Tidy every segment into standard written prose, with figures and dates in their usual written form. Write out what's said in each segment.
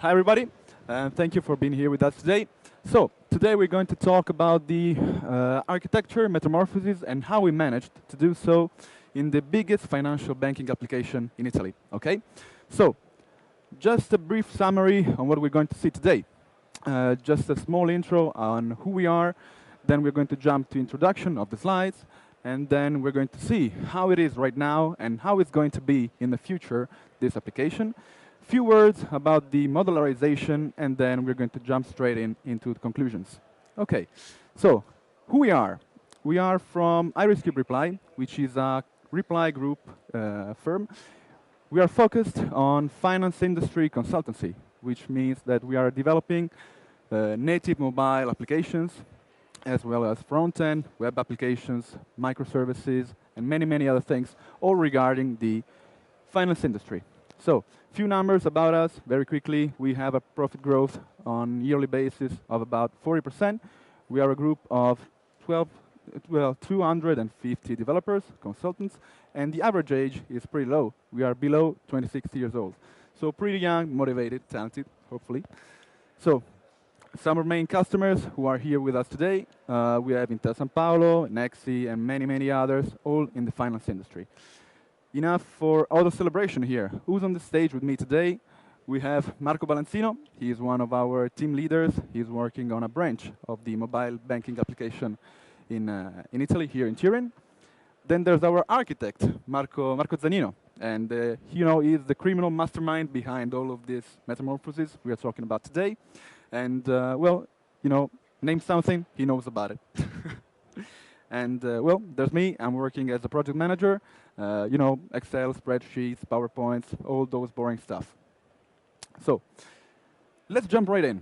Hi, everybody, and thank you for being here with us today. So, today we're going to talk about the architecture, metamorphosis, and how we managed to do so in the biggest financial banking application in Italy, okay? So, just a brief summary on what we're going to see today. Just a small intro on who we are, then we're going to jump to introduction of the slides, and then we're going to see how it is right now and how it's going to be in the future, this application. Few words about the modularization, and then we're going to jump straight into the conclusions. Okay, so who we are. We are from IrisCube Reply, which is a reply group firm. We are focused on finance industry consultancy, which means that we are developing native mobile applications, as well as front-end, web applications, microservices, and many, many other things, all regarding the finance industry. So, few numbers about us, very quickly. We have a profit growth on yearly basis of about 40%. We are a group of 250 developers, consultants, and the average age is pretty low. We are below 26 years old. So pretty young, motivated, talented, hopefully. So, some of our main customers who are here with us today, we have Intel San Paolo, Nexi, and many, many others, all in the finance industry. Enough for all the celebration here. Who's on the stage with me today? We have Marco Valentino. He is one of our team leaders. He's working on a branch of the mobile banking application in Italy, here in Turin. Then there's our architect, Marco Zanino. And he's the criminal mastermind behind all of this metamorphosis we are talking about today. And name something, he knows about it. And there's me. I'm working as a project manager. Excel, spreadsheets, PowerPoints, all those boring stuff. So, let's jump right in.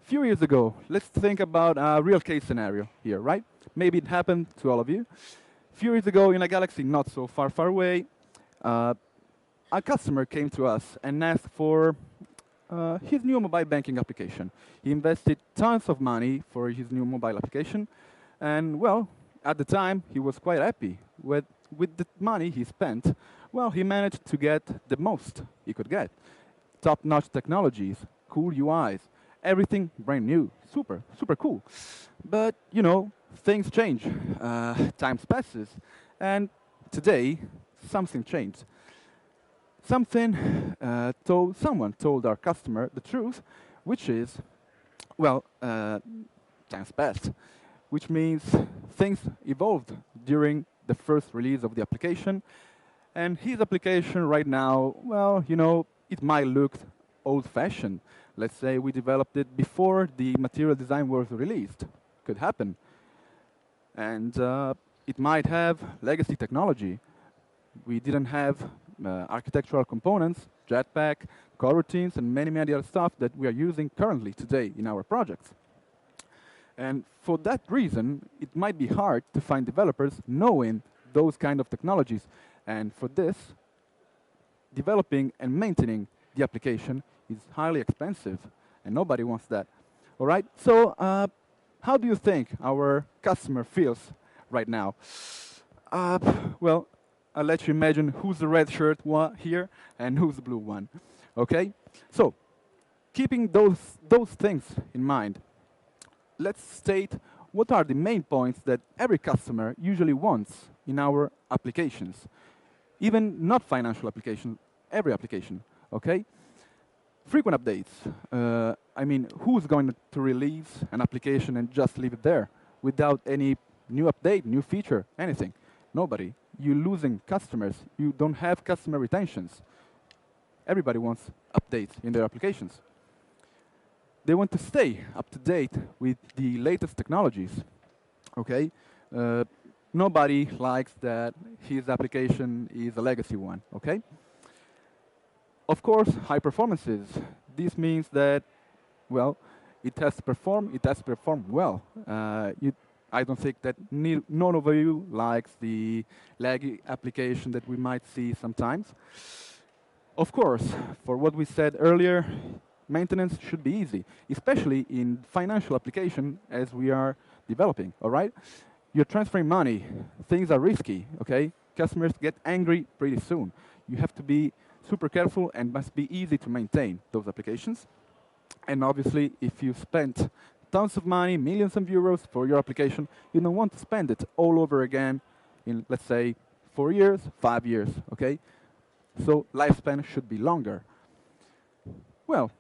A few years ago, let's think about a real case scenario here, right? Maybe it happened to all of you. A few years ago, in a galaxy not so far, far away, a customer came to us and asked for his new mobile banking application. He invested tons of money for his new mobile application, and at the time, he was quite happy with the money he spent. Well, he managed to get the most he could get. Top-notch technologies, cool UIs, everything brand new, super, super cool. But, things change. Time passes, and today, something changed. Someone told our customer the truth, which is, time's passed, which means things evolved during the first release of the application. And his application right now, it might look old-fashioned. Let's say we developed it before the material design was released. Could happen. And it might have legacy technology. We didn't have architectural components, Jetpack, coroutines, and many, many other stuff that we are using currently today in our projects. And for that reason, it might be hard to find developers knowing those kind of technologies. And for this, developing and maintaining the application is highly expensive, and nobody wants that. All right? So how do you think our customer feels right now? I'll let you imagine who's the red shirt here and who's the blue one. Okay? So, keeping those things in mind, let's state what are the main points that every customer usually wants in our applications. Even not financial applications, every application, okay? Frequent updates. Who's going to release an application and just leave it there without any new update, new feature, anything? Nobody. You're losing customers. You don't have customer retentions. Everybody wants updates in their applications. They want to stay up to date with the latest technologies, okay? Nobody likes that his application is a legacy one, okay? Of course, high performances. This means that, it has to perform well. I don't think that none of you likes the laggy application that we might see sometimes. Of course, for what we said earlier, maintenance should be easy, especially in financial application as we are developing, all right? You're transferring money. Things are risky, okay? Customers get angry pretty soon. You have to be super careful and must be easy to maintain those applications. And obviously, if you spent tons of money, millions of euros for your application, you don't want to spend it all over again in, let's say, 4 years, 5 years, okay? So lifespan should be longer. Well,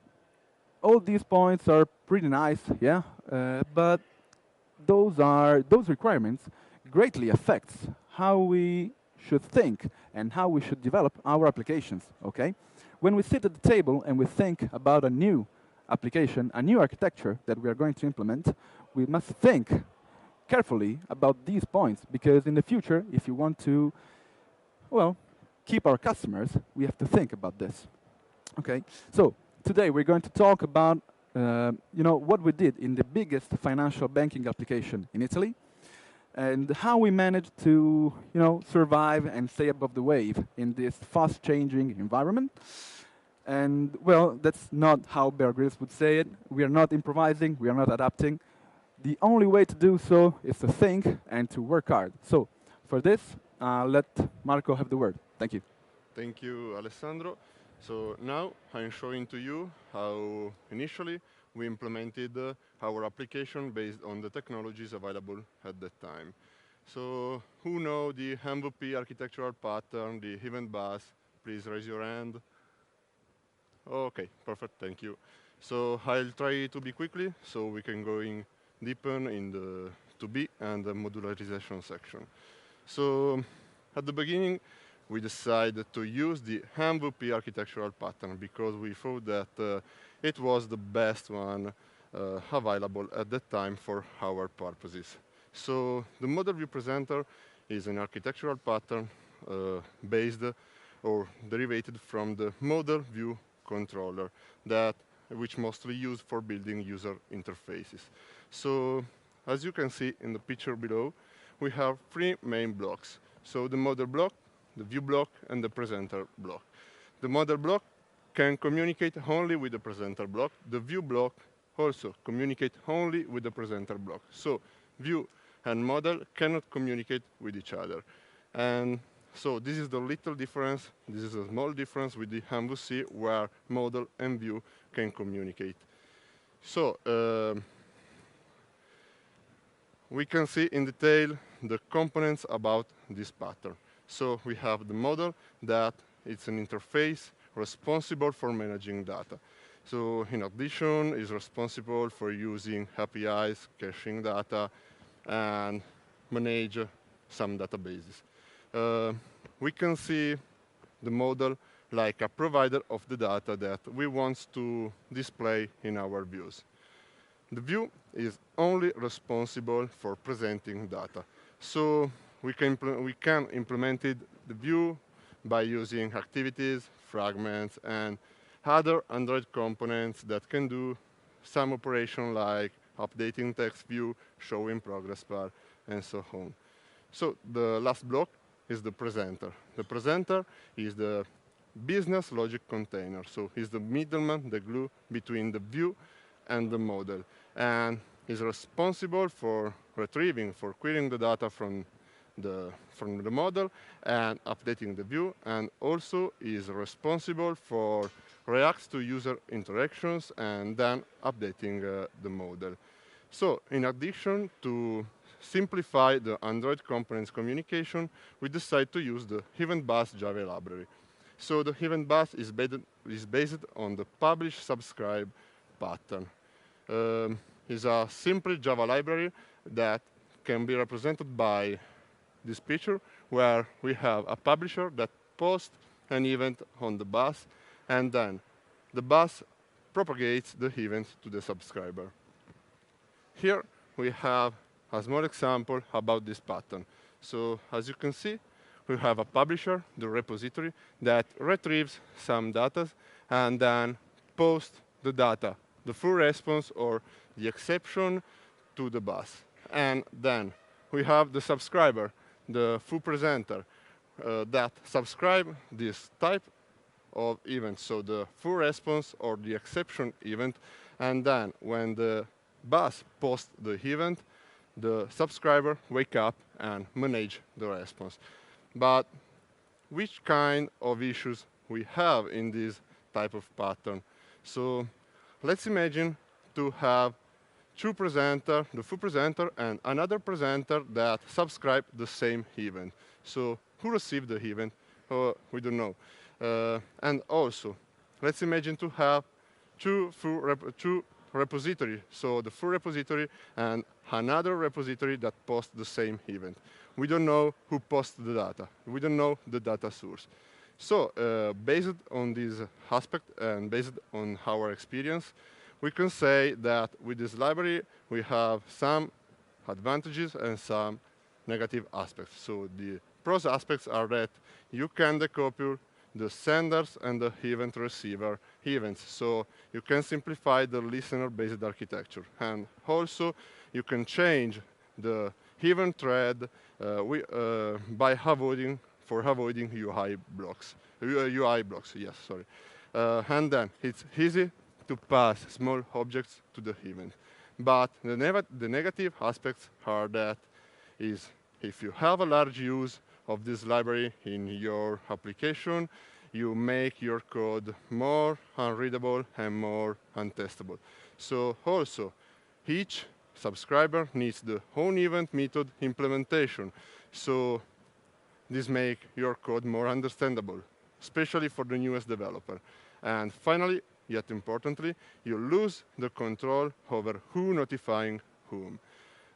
all these points are pretty nice, yeah, but those requirements greatly affects how we should think and how we should develop our applications, okay? When we sit at the table and we think about a new application, a new architecture that we are going to implement, we must think carefully about these points, because in the future, if you want to, well, keep our customers, we have to think about this, okay? So today we're going to talk about what we did in the biggest financial banking application in Italy, and how we managed to survive and stay above the wave in this fast-changing environment. And well, that's not how Bear Grylls would say it. We are not improvising, we are not adapting. The only way to do so is to think and to work hard. So for this, let Marco have the word. Thank you. Thank you, Alessandro. So now I'm showing to you how initially we implemented our application based on the technologies available at that time. So who know the MVP architectural pattern, the EventBus? Please raise your hand. Okay, perfect, thank you. So I'll try to be quickly so we can go in deeper in the to be and the modularization section. So at the beginning, we decided to use the MVP architectural pattern because we thought that it was the best one available at that time for our purposes. So the model view presenter is an architectural pattern based or derived from the model view controller which mostly used for building user interfaces. So as you can see in the picture below, we have 3 main blocks. So the model block, the view block, and the presenter block. The model block can communicate only with the presenter block. The view block also communicate only with the presenter block. So view and model cannot communicate with each other. And so this is the little difference. This is a small difference with the MVC where model and view can communicate. So we can see in detail the components about this pattern. So we have the model that it's an interface responsible for managing data. So in addition, is responsible for using APIs, caching data, and manage some databases. We can see the model like a provider of the data that we want to display in our views. The view is only responsible for presenting data. So we can implement the view by using activities, fragments, and other Android components that can do some operation like updating text view, showing progress bar, and so on. So the last block is the presenter. The presenter is the business logic container. So it's the middleman, the glue between the view and the model, and is responsible for retrieving, for querying the data from the model and updating the view, and also is responsible for reacts to user interactions and then updating the model. So in addition to simplify the Android components communication, we decided to use the EventBus Java library. So the EventBus is based on the publish-subscribe pattern. It's a simple Java library that can be represented by this picture where we have a publisher that posts an event on the bus, and then the bus propagates the event to the subscriber. Here we have a small example about this pattern. So as you can see, we have a publisher, the repository, that retrieves some data and then posts the data, the full response or the exception to the bus. And then we have the subscriber, the full presenter, that subscribe this type of event, so the full response or the exception event, and then when the bus posts the event, the subscriber wake up and manage the response. But which kind of issues we have in this type of pattern. So let's imagine to have two presenter, the full presenter and another presenter that subscribe the same event. So who received the event? We don't know. And also, let's imagine to have two repository. So the full repository and another repository that posts the same event. We don't know who posts the data. We don't know the data source. So based on this aspect and based on our experience, we can say that with this library, we have some advantages and some negative aspects. So the pros aspects are that you can decouple the senders and the event receiver events. So you can simplify the listener-based architecture. And also, you can change the event thread by avoiding UI blocks. UI blocks, yes, sorry. And then it's easy to pass small objects to the event. But the negative aspects are that is if you have a large use of this library in your application, you make your code more unreadable and more untestable. So also, each subscriber needs their own event method implementation. So this makes your code more understandable, especially for the newest developer. And finally, yet importantly, you lose the control over who notifying whom.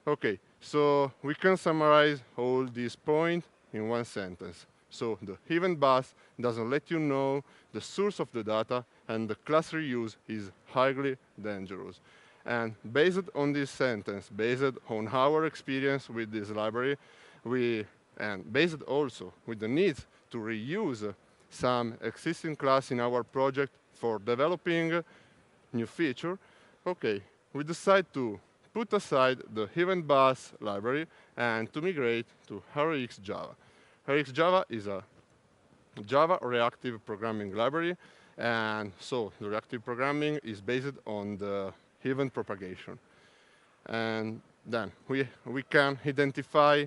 Okay, so we can summarize all these points in one sentence. So the EventBus doesn't let you know the source of the data, and the class reuse is highly dangerous. And based on this sentence, based on our experience with this library, and based also with the need to reuse some existing class in our project for developing new feature, okay, we decide to put aside the EventBus library and to migrate to RX Java. RX Java is a Java reactive programming library, and so the reactive programming is based on the event propagation. And then we can identify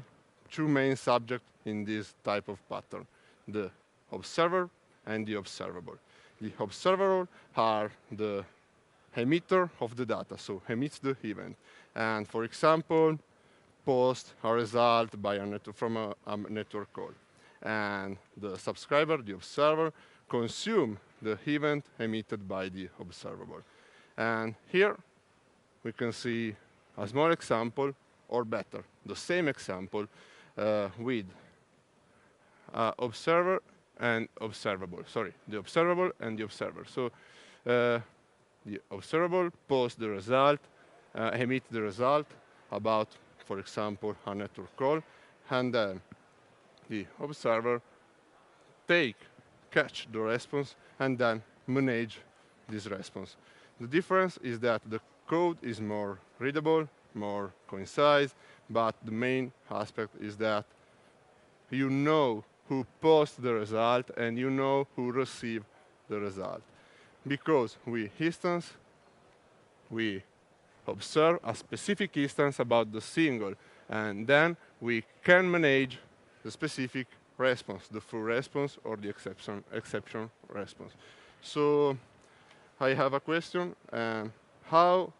two main subjects in this type of pattern, the observer and the observable. The observable are the emitter of the data, so emits the event. And for example, post a result from a network call. And the subscriber, the observer, consume the event emitted by the observable. And here we can see a small example, or better, the same example with observer and observable. Sorry, the observable and the observer. So the observable posts the result, emit the result about, for example, a network call, and then the observer catch the response, and then manage this response. The difference is that the code is more readable, more concise, but the main aspect is that you know who posts the result and you know who receives the result. Because we observe a specific instance about the single, and then we can manage the specific response, the full response or the exception response. So I have a question. How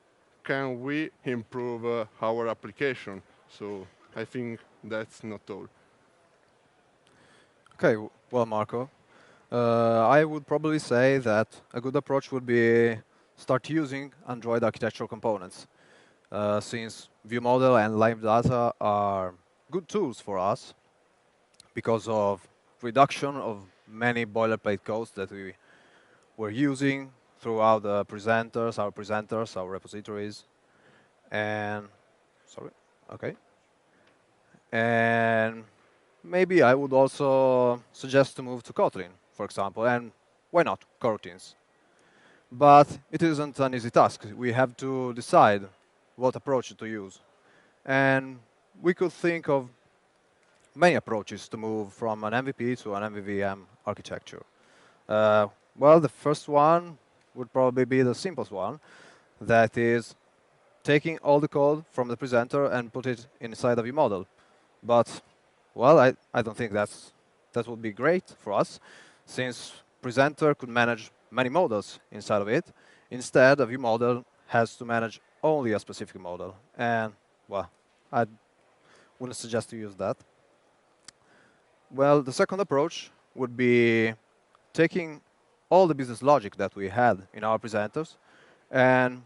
can we improve our application? So I think that's not all. Okay, well, Marco, I would probably say that a good approach would be start using Android architectural components, since ViewModel and live data are good tools for us because of reduction of many boilerplate codes that we were using throughout the presenters, our repositories, and sorry, okay, and maybe I would also suggest to move to Kotlin, for example, and why not coroutines? But it isn't an easy task. We have to decide what approach to use. And we could think of many approaches to move from an MVP to an MVVM architecture. Well, the first one would probably be the simplest one, that is taking all the code from the presenter and put it inside of your model. But, well, I don't think that would be great for us, since presenter could manage many models inside of it. Instead, a view model has to manage only a specific model. And, well, I wouldn't suggest to use that. Well, the second approach would be taking all the business logic that we had in our presenters and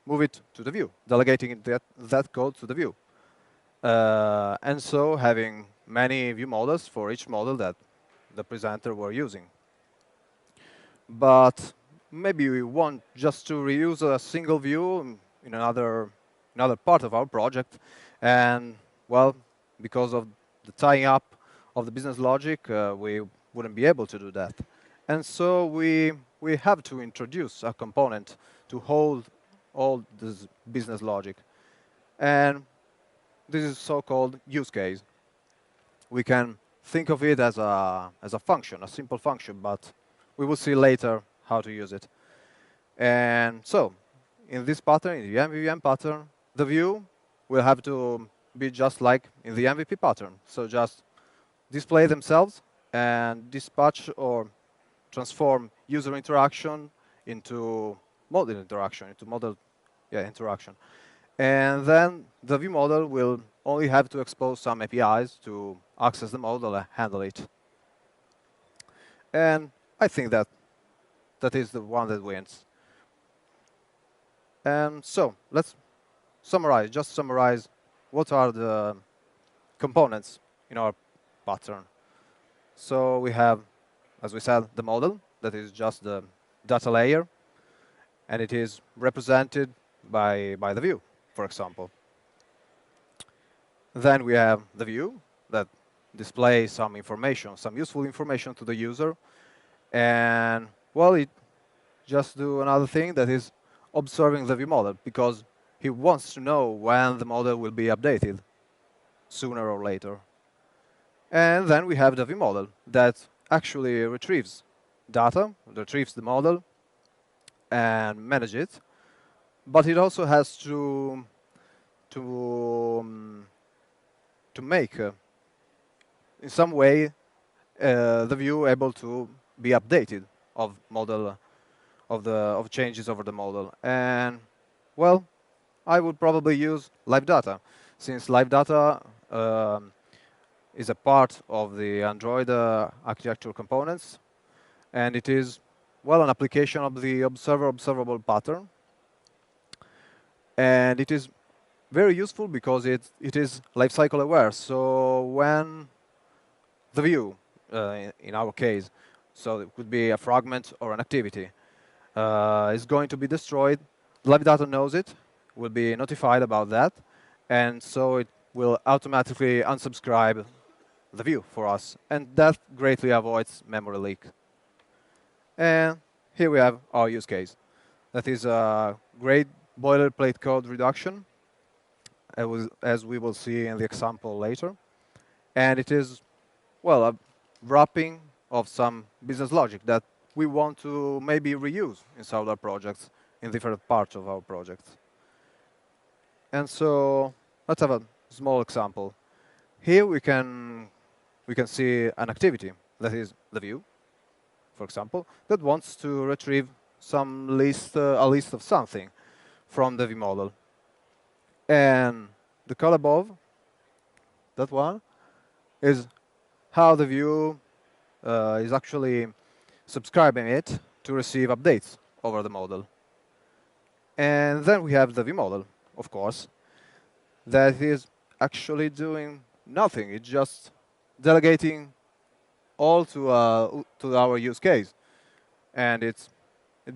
move it to the view, delegating that code to the view. And so having many view models for each model that the presenter were using. But maybe we want just to reuse a single view in another part of our project. And, well, because of the tying up of the business logic, we wouldn't be able to do that. And so we have to introduce a component to hold all this business logic. And this is so-called use case. We can think of it as a function, a simple function, but we will see later how to use it. And so, in this pattern, in the MVVM pattern, the view will have to be just like in the MVP pattern. So just display themselves and dispatch or transform user interaction into model interaction, interaction. And then the view model will only have to expose some APIs to access the model and handle it. And I think that is the one that wins. And so let's summarize what are the components in our pattern. So we have, as we said, the model, that is just the data layer, and it is represented by the view, for example. Then we have the view that displays some information, some useful information to the user. And, well, it just do another thing, that is observing the view model, because he wants to know when the model will be updated, sooner or later. And then we have the view model that actually retrieves data, retrieves the model, and manage it. But it also has to make, in some way, the view able to be updated of model of changes over the model. And, well, I would probably use live data, since live data is a part of the Android architecture components, and it is, well, an application of the observable pattern. And it is very useful because it is lifecycle aware. So when the view, in our case, so it could be a fragment or an activity, is going to be destroyed, live data knows it, will be notified about that, and so it will automatically unsubscribe the view for us, and that greatly avoids memory leak. And here we have our use case. That is a great boilerplate code reduction, as we will see in the example later. And it is, well, a wrapping of some business logic that we want to maybe reuse inside our projects in different parts of our projects. And so let's have a small example. Here we can see an activity, that is the view, for example, that wants to retrieve some list, a list of something from the view model. And the code above, that one, is how the view is actually subscribing it to receive updates over the model. And then we have the view model, of course, that is actually doing nothing. It's just delegating all to our use case, and it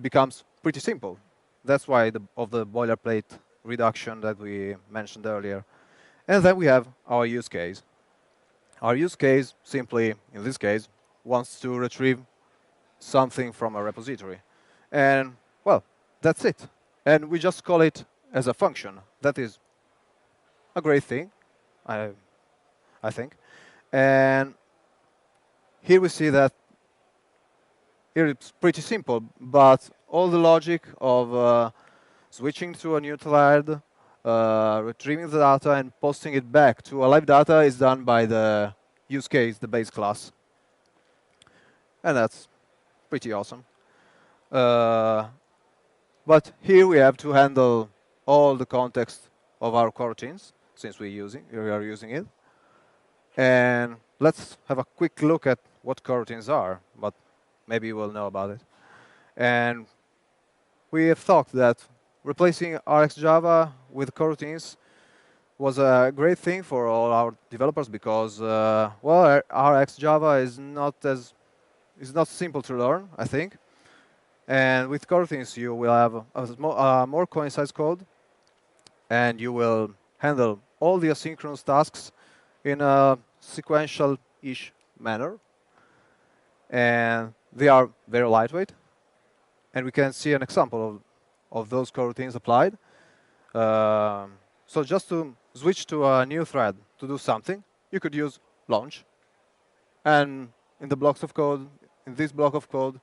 becomes pretty simple. That's why of the boilerplate reduction that we mentioned earlier. And then we have our use case. Our use case simply, in this case, wants to retrieve something from a repository. And, well, that's it. And we just call it as a function. That is a great thing, I think. And here we see that here it's pretty simple, but all the logic of switching to a neutralized, retrieving the data and posting it back to a live data is done by the use case, the base class. And that's pretty awesome. Uh, but here we have to handle all the context of our coroutines, since we are using it. And let's have a quick look at what coroutines are, but maybe you will know about it. And we have thought that replacing RxJava with coroutines was a great thing for all our developers because, well, RxJava is not simple to learn, I think. And with coroutines, you will have a more concise code, and you will handle all the asynchronous tasks in a sequential-ish manner. And they are very lightweight. And we can see an example of those coroutines applied. So just to switch to a new thread to do something, you could use launch. And in the blocks of code, in this block of code,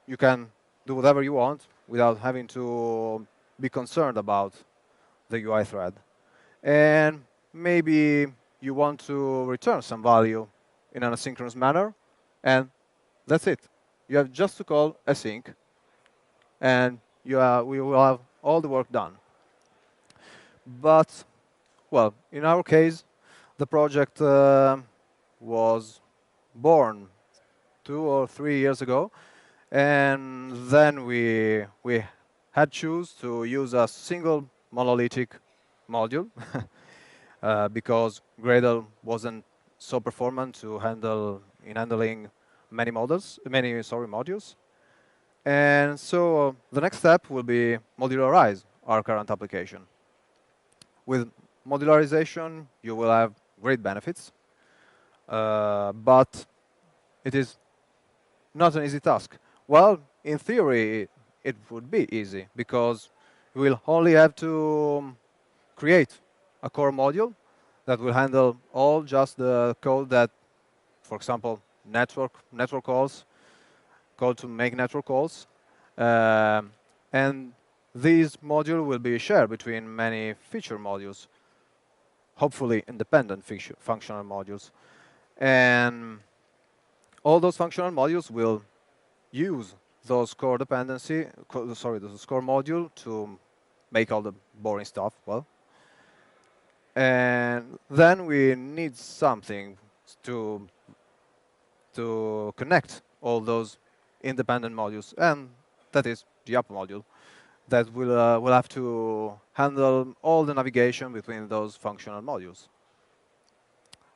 you can do whatever you want without having to be concerned about the UI thread. And maybe you want to return some value in an asynchronous manner, and that's it. You have just to call async, and we will have all the work done. But, well, in our case, the project was born 2 or 3 years ago, and then we had choose to use a single monolithic module because Gradle wasn't so performant to handling many modules. And so the next step will be modularize our current application. With modularization, you will have great benefits, but it is not an easy task. Well, in theory, it would be easy because we will only have to create a core module that will handle all just the code that, for example, network calls, code to make network calls, and this module will be shared between many feature modules, hopefully independent functional modules. And all those functional modules will use those core those core module to make all the boring stuff, well. And then we need something to connect all those independent modules, and that is the app module that will have to handle all the navigation between those functional modules.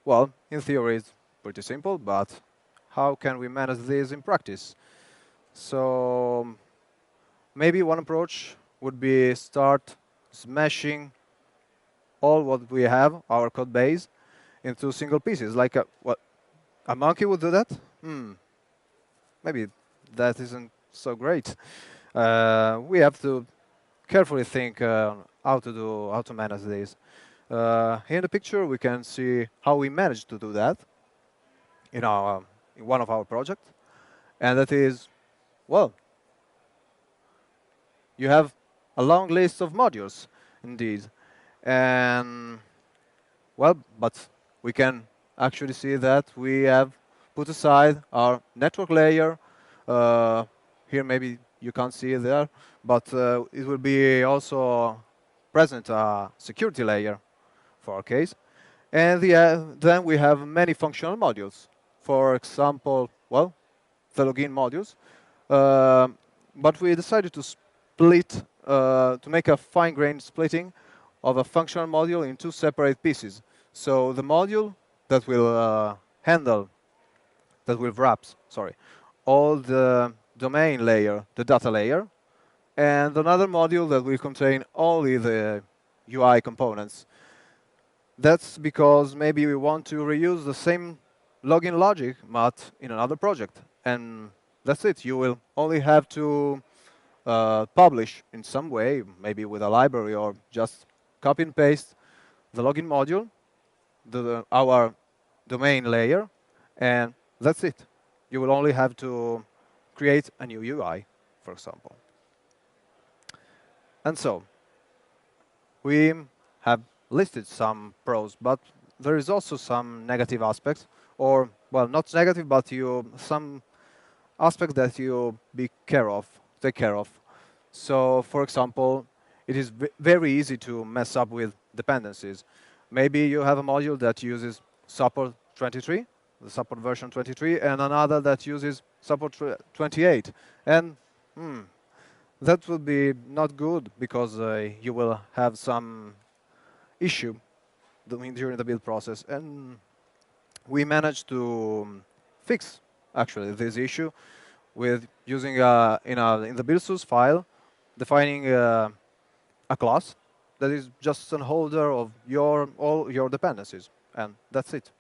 Well, in theory, it's pretty simple, but how can we manage this in practice? So maybe one approach would be start smashing all what we have, our code base, into single pieces. Like a monkey would do that? Maybe that isn't so great. We have to carefully think how to manage this. Here in the picture, we can see how we managed to do that in one of our projects, and that is, well, you have a long list of modules, indeed, and well, but we can actually see that we have put aside our network layer. Here, maybe you can't see it there, but it will be also present a security layer for our case. And then we have many functional modules. For example, well, the login modules. But we decided to split, to make a fine-grained splitting of a functional module in two separate pieces. So the module that will wrap all the domain layer, the data layer, and another module that will contain only the UI components. That's because maybe we want to reuse the same login logic, but in another project. And that's it. You will only have to publish in some way, maybe with a library, or just copy and paste the login module, our domain layer, and that's it. You will only have to create a new UI, for example. And so, we have listed some pros, but there is also some negative aspects, or, well, not negative, but some aspects that you take care of. So, for example, it is very easy to mess up with dependencies. Maybe you have a module that uses support 23, the support version 23, and another that uses support 28. And that would be not good because you will have some issue during the build process. And we managed to fix actually this issue with using in the build source file, defining a class that is just an holder of all your dependencies, and that's it.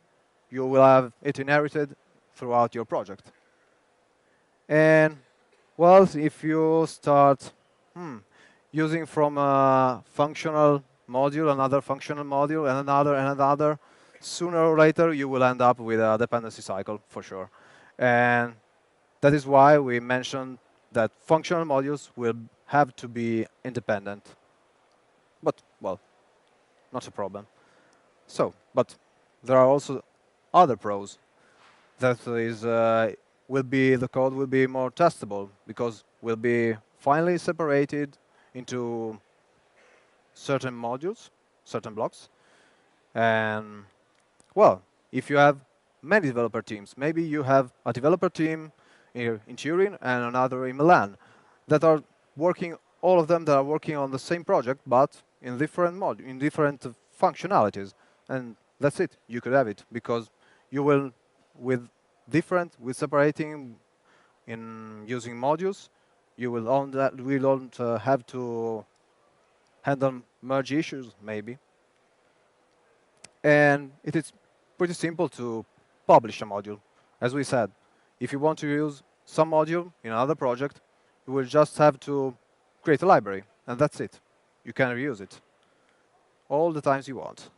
You will have it inherited throughout your project. And well, if you start using from a functional module, another functional module, and another, sooner or later you will end up with a dependency cycle for sure. And that is why we mentioned that functional modules will have to be independent. But, well, not a problem. So, but there are also other pros. That is, the code will be more testable because will be finally separated into certain modules, certain blocks. And, well, if you have many developer teams, maybe you have a developer team here in Turin and another in Milan that are working, all of them that are working on the same project, but in different functionalities. And that's it. You could have it because you will, with separating in using modules, you will we don't have to handle merge issues maybe. And it is pretty simple to publish a module. As we said, if you want to use some module in another project, you will just have to create a library, and that's it. You can reuse it all the times you want.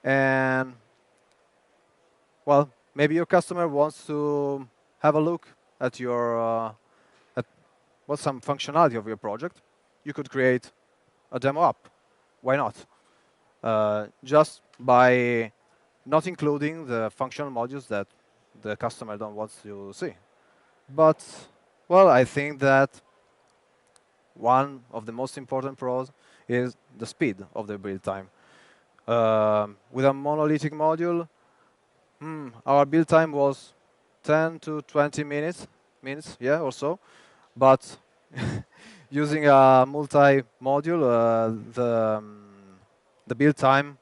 And, well, maybe your customer wants to have a look at your at some functionality of your project. You could create a demo app. Why not? Just by not including the functional modules that the customer don't want to see. But, well, I think that one of the most important pros is the speed of the build time. With a monolithic module, our build time was 10 to 20 minutes, yeah, or so. But using a multi-module, the build time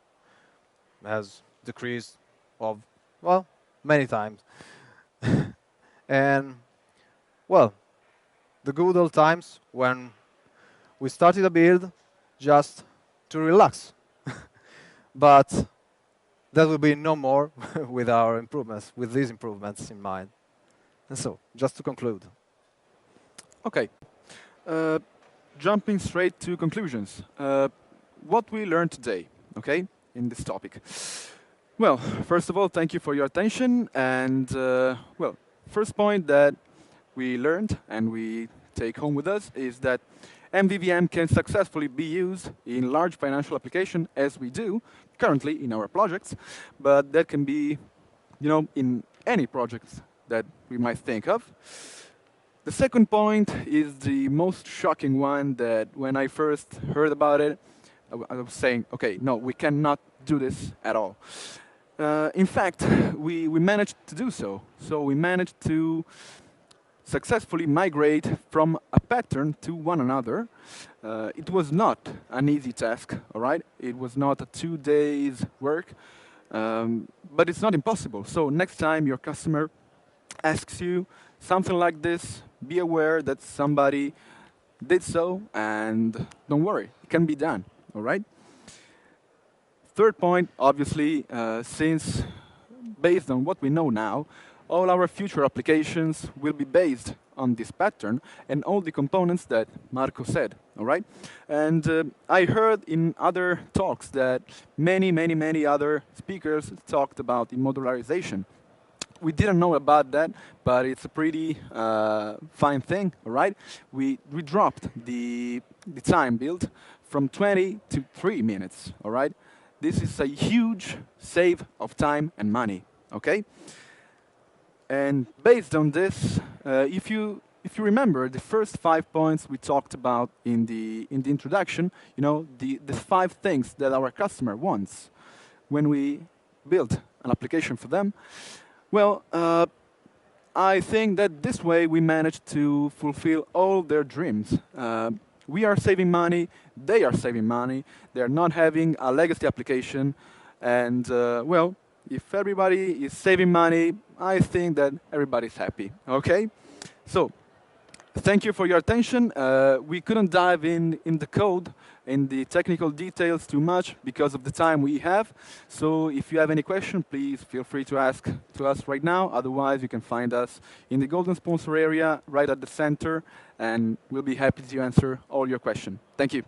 has decreased of, well, many times. And, well, the good old times when we started a build just to relax. But that will be no more with our improvements, with these improvements in mind. And so, just to conclude. Okay. Jumping straight to conclusions. What we learned today, okay, in this topic. Well, first of all, thank you for your attention. And, well, first point that we learned and we take home with us is that MVVM can successfully be used in large financial application as we do currently in our projects, but that can be, in any projects that we might think of. The second point is the most shocking one that when I first heard about it, I was saying, okay, no, we cannot do this at all. In fact, we managed to do so. So we managed to successfully migrate from a pattern to one another. It was not an easy task, all right? It was not a 2 days work, but it's not impossible. So next time your customer asks you something like this, be aware that somebody did so, and don't worry, it can be done, all right? Third point, obviously, since based on what we know now, all our future applications will be based on this pattern and all the components that Marco said, all right? And I heard in other talks that many other speakers talked about the modularization. We didn't know about that, but it's a pretty fine thing, all right? We dropped the time build from 20 to 3 minutes, all right? This is a huge save of time and money, okay? And based on this, if you remember the first 5 points we talked about in the introduction, you know, the 5 things that our customer wants when we build an application for them. Well, I think that this way we managed to fulfill all their dreams. We are saving money, they are saving money, they're not having a legacy application, and well, if everybody is saving money, I think that everybody's happy, okay? So, thank you for your attention. We couldn't dive in the code, in the technical details too much because of the time we have. So if you have any question, please feel free to ask to us right now. Otherwise, you can find us in the golden sponsor area right at the center, and we'll be happy to answer all your questions. Thank you.